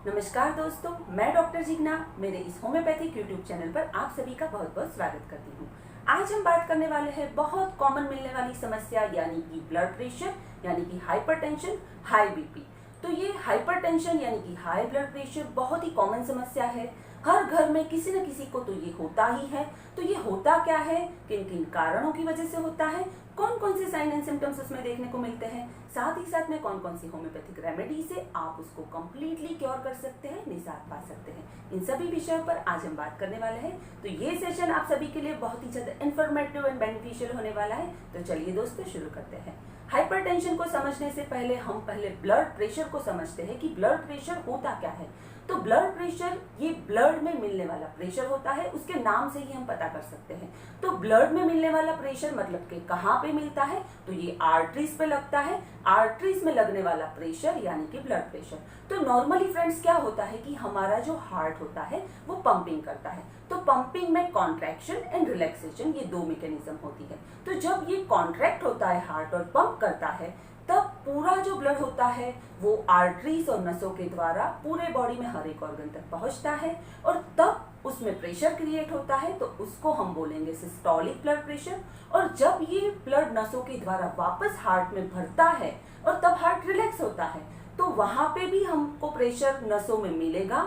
नमस्कार दोस्तों, मैं डॉक्टर जिग्ना मेरे इस होम्योपैथिक यूट्यूब चैनल पर आप सभी का बहुत बहुत स्वागत करती हूँ। आज हम बात करने वाले हैं बहुत कॉमन मिलने वाली समस्या यानी कि ब्लड प्रेशर यानी कि हाइपरटेंशन, हाई बीपी। तो ये हाइपरटेंशन यानी कि हाई ब्लड प्रेशर बहुत ही कॉमन समस्या है। हर घर में किसी न किसी को तो ये होता ही है। तो ये होता क्या है, किन किन कारणों की वजह से होता है, कौन कौन से साइन एंड सिम्टम्स उसमें देखने को मिलते हैं, साथ ही साथ में कौन कौन सी होम्योपैथिक रेमेडी से आप उसको कंप्लीटली क्योर कर सकते हैं, निजात पा सकते हैं, इन सभी विषयों पर आज हम बात करने वाले हैं। तो ये सेशन आप सभी के लिए बहुत ही ज्यादा इन्फॉर्मेटिव एंड बेनिफिशियल होने वाला है। तो चलिए दोस्तों शुरू करते हैं। हाइपरटेंशन को समझने से पहले हम ब्लड प्रेशर को समझते हैं कि ब्लड प्रेशर होता क्या है। तो ब्लड प्रेशर ये ब्लड में मिलने वाला प्रेशर होता है, उसके नाम से ही हम पता कर सकते हैं। तो ब्लड में मिलने वाला प्रेशर मतलब कि कहाँ पे मिलता है, तो ये आर्टरीज पे लगता है। आर्टरीज में लगने वाला प्रेशर यानी कि ब्लड प्रेशर। तो नॉर्मली फ्रेंड्स क्या होता है कि हमारा जो हार्ट होता है वो पंपिंग करता है। तो पंपिंग में कॉन्ट्रैक्शन एंड रिलैक्सेशन ये दो मैकेनिज्म होती है। तो जब ये कॉन्ट्रैक्ट होता है हार्ट और पंप करता है, तब पूरा जो ब्लड होता है वो आर्टरीज और नसों के द्वारा पूरे बॉडी में हर एक ऑर्गन तक पहुंचता है और तब उसमें प्रेशर क्रिएट होता है। तो उसको हम बोलेंगे सिस्टोलिक ब्लड प्रेशर। और जब ये ब्लड नसों के द्वारा वापस हार्ट में भरता है और तब हार्ट रिलैक्स होता है, तो वहां पे भी हमको प्रेशर नसों में मिलेगा,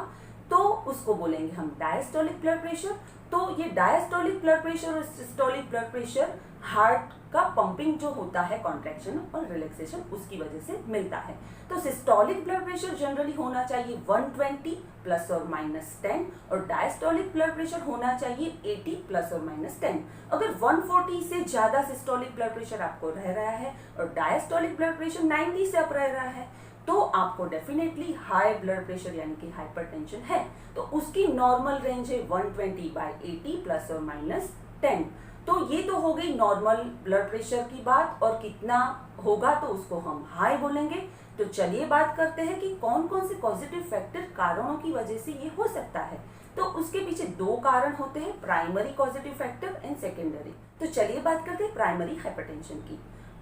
तो उसको बोलेंगे हम डायस्टोलिक ब्लड प्रेशर। तो ये डायस्टोलिक ब्लड प्रेशर और सिस्टोलिक ब्लड प्रेशर हार्ट का पंपिंग जो होता है, कॉन्ट्रैक्शन और रिलैक्सेशन, उसकी वजह से मिलता है। तो सिस्टोलिक ब्लड प्रेशर जनरली होना चाहिए 120 प्लस और माइनस 10 और डायस्टोलिक ब्लड प्रेशर होना चाहिए 80 प्लस और माइनस 10। अगर 140 से ज्यादा सिस्टोलिक ब्लड प्रेशर आपको रह रहा है और डायस्टोलिक ब्लड प्रेशर 90 से अप रह रहा है, तो आपको डेफिनेटली हाई ब्लड प्रेशर यानी कि हाइपरटेंशन है। तो उसकी नॉर्मल रेंज है 120/80 प्लस और माइनस 10। तो ये तो हो गई नॉर्मल ब्लड प्रेशर की बात, और कितना होगा तो उसको हम हाई बोलेंगे। तो चलिए बात करते हैं कि कौन कौन से पॉजिटिव फैक्टर कारणों की वजह से ये हो सकता है। तो उसके पीछे दो कारण होते हैं, primary positive factor and secondary. तो चलिए बात करते हैं प्राइमरी हाइपरटेंशन की।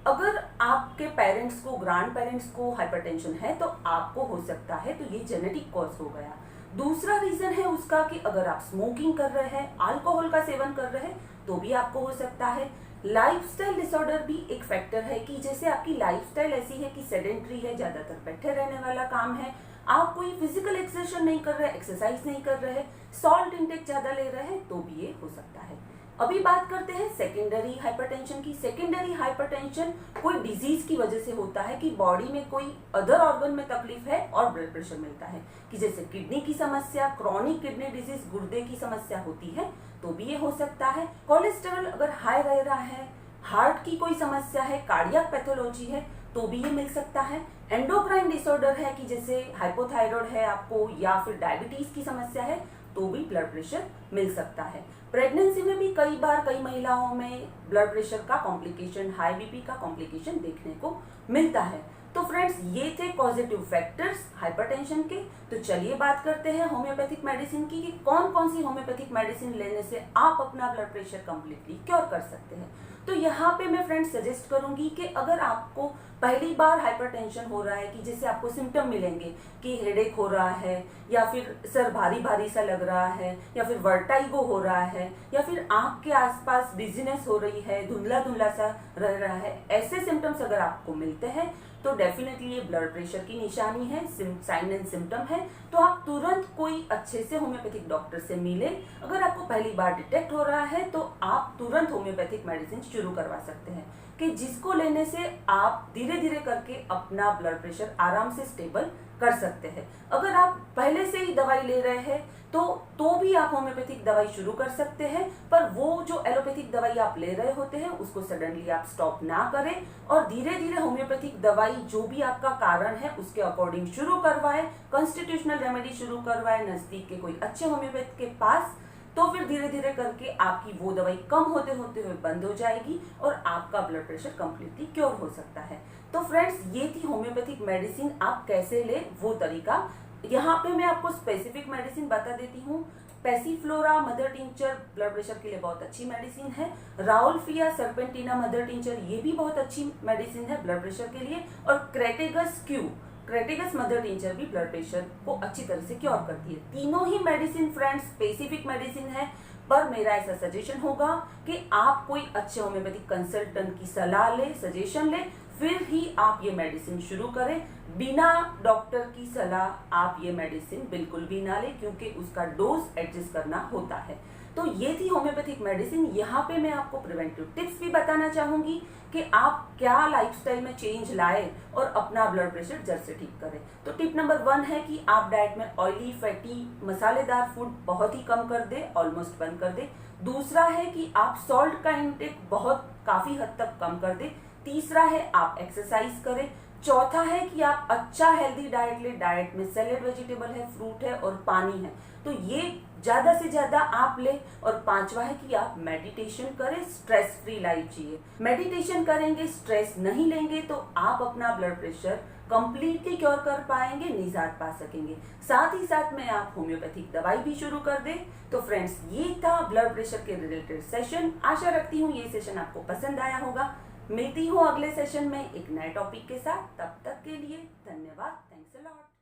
अगर आपके पेरेंट्स को, ग्रैंड पेरेंट्स को हाइपरटेंशन है तो आपको हो सकता है, तो ये जेनेटिक कॉज हो गया। दूसरा रीजन है उसका कि अगर आप स्मोकिंग कर रहे हैं, अल्कोहल का सेवन कर रहे हैं, तो भी आपको हो सकता है। लाइफस्टाइल डिसऑर्डर भी एक फैक्टर है कि जैसे आपकी लाइफस्टाइल ऐसी है कि सेडेंट्री है, ज्यादातर बैठे रहने वाला काम है, आप कोई फिजिकल एक्सरसाइज नहीं कर रहे, एक्सरसाइज नहीं कर रहे, सॉल्ट इंटेक ज्यादा ले रहे हैं, तो भी ये हो सकता है। अभी बात करते हैं सेकेंडरी हाइपरटेंशन की। सेकेंडरी हाइपरटेंशन कोई डिजीज की वजह से होता है कि बॉडी में कोई अदर ऑर्गन में तकलीफ है और ब्लड प्रेशर मिलता है, कि जैसे किडनी की समस्या, क्रॉनिक किडनी डिजीज, गुर्दे की समस्या होती है, तो भी ये हो सकता है। कोलेस्ट्रॉल अगर हाई रह रहा है, हार्ट की कोई समस्या है, कार्डियक पैथोलॉजी है, तो भी ये मिल सकता है। एंडोक्राइन डिसऑर्डर है कि जैसे हाइपोथायराइड है आपको, या फिर डायबिटीज की समस्या है, तो भी ब्लड प्रेशर मिल सकता है। प्रेगनेंसी में भी कई बार कई महिलाओं में ब्लड प्रेशर का कॉम्प्लिकेशन, हाई बीपी का कॉम्प्लिकेशन देखने को मिलता है। तो फ्रेंड्स, ये थे पॉजिटिव फैक्टर्स हाइपरटेंशन के। तो चलिए बात करते हैं होम्योपैथिक मेडिसिन की, कि कौन कौन सी होम्योपैथिक मेडिसिन लेने से आप अपना ब्लड प्रेशर कंप्लीटली क्योर कर सकते हैं। तो यहाँ पे मैं फ्रेंड्स सजेस्ट करूंगी कि अगर आपको पहली बार हाइपरटेंशन हो रहा है, कि जैसे आपको सिम्टम मिलेंगे कि हेडेक हो रहा है, या फिर सर भारी भारी सा लग रहा है, या फिर वर्टाइगो हो रहा है, या फिर आंख के आसपास डिजीनेस हो रही है, धुंधला धुंधला सा रह रहा है, ऐसे सिम्टम्स अगर आपको मिलते हैं तो डेफिनेटली ये ब्लड प्रेशर की निशानी है, साइन एंड सिम्टम है। तो आप तुरंत कोई अच्छे से होम्योपैथिक डॉक्टर से मिले। अगर आपको पहली बार डिटेक्ट हो रहा है तो आप तुरंत होम्योपैथिक मेडिसिन शुरू करवा सकते हैं, कि जिसको लेने से आप धीरे धीरे करके अपना ब्लड प्रेशर आराम से स्टेबल कर सकते हैं। अगर आप पहले से ही दवाई ले रहे हैं तो भी आप होम्योपैथिक दवाई शुरू कर सकते हैं, पर वो जो एलोपैथिक दवाई आप ले रहे होते हैं उसको सडनली आप स्टॉप ना करें, और धीरे धीरे होम्योपैथिक दवाई जो भी आपका कारण है उसके अकॉर्डिंग शुरू करवाएं, कॉन्स्टिट्यूशनल रेमेडी शुरू करवाएं नजदीक के कोई अच्छे होम्योपैथ के पास। तो फिर धीरे धीरे करके आपकी वो दवाई कम होते होते हुए बंद हो जाएगी और आपका ब्लड प्रेशर कंप्लीटली क्योर हो सकता है। तो फ्रेंड्स, ये थी होम्योपैथिक मेडिसिन आप कैसे ले वो तरीका। यहाँ पे मैं आपको स्पेसिफिक मेडिसिन बता देती हूँ। Passiflora mother tincture blood pressure के लिए बहुत अच्छी मेडिसिन है। राउल्फिया सर्पेंटिना मदर टिंचर ये भी बहुत अच्छी मेडिसिन है ब्लड प्रेशर के लिए। और क्रेटेगस क्यू क्रेटिकस मदर टिंचर भी ब्लड प्रेशर को अच्छी तरह से क्योर करती है। तीनों ही मेडिसिन फ्रेंड्स स्पेसिफिक मेडिसिन है, पर मेरा ऐसा सजेशन होगा कि आप कोई अच्छे होम्योपैथिक कंसल्टेंट की सलाह ले, सजेशन ले, फिर ही आप ये मेडिसिन शुरू करें। बिना डॉक्टर की सलाह आप ये मेडिसिन बिल्कुल भी ना लें, क्योंकि उसका डोज एडजस्ट करना होता है। तो ये थी होम्योपैथिक मेडिसिन। यहाँ पे मैं आपको प्रिवेंटिव टिप्स भी बताना चाहूंगी कि आप क्या लाइफस्टाइल में चेंज लाए और अपना ब्लड प्रेशर जड़ से ठीक करें। तो टिप नंबर 1 है कि आप डाइट में ऑयली, फैटी, मसालेदार फूड बहुत ही कम कर दे, ऑलमोस्ट बंद कर दे। दूसरा है कि आप सॉल्ट का इंटेक काफी हद तक कम कर दे। तीसरा है आप एक्सरसाइज करें। चौथा है कि आप अच्छा हेल्दी डाइट ले, डाइट में सैलेड, वेजिटेबल है, फ्रूट है और पानी है, तो ये ज्यादा से ज्यादा आप ले। और पांचवा है कि आप मेडिटेशन करें, स्ट्रेस फ्री लाइफ जिए। मेडिटेशन करेंगे, स्ट्रेस नहीं लेंगे, तो आप अपना ब्लड प्रेशर कंप्लीटली क्योर कर पाएंगे, निजात पा सकेंगे। साथ ही साथ में आप होम्योपैथिक दवाई भी शुरू कर दे। तो फ्रेंड्स, ये था ब्लड प्रेशर के रिलेटेड सेशन। आशा रखती हूँ ये सेशन आपको पसंद आया होगा। मिलती हूँ अगले सेशन में एक नए टॉपिक के साथ। तब तक के लिए धन्यवाद। Thanks a lot.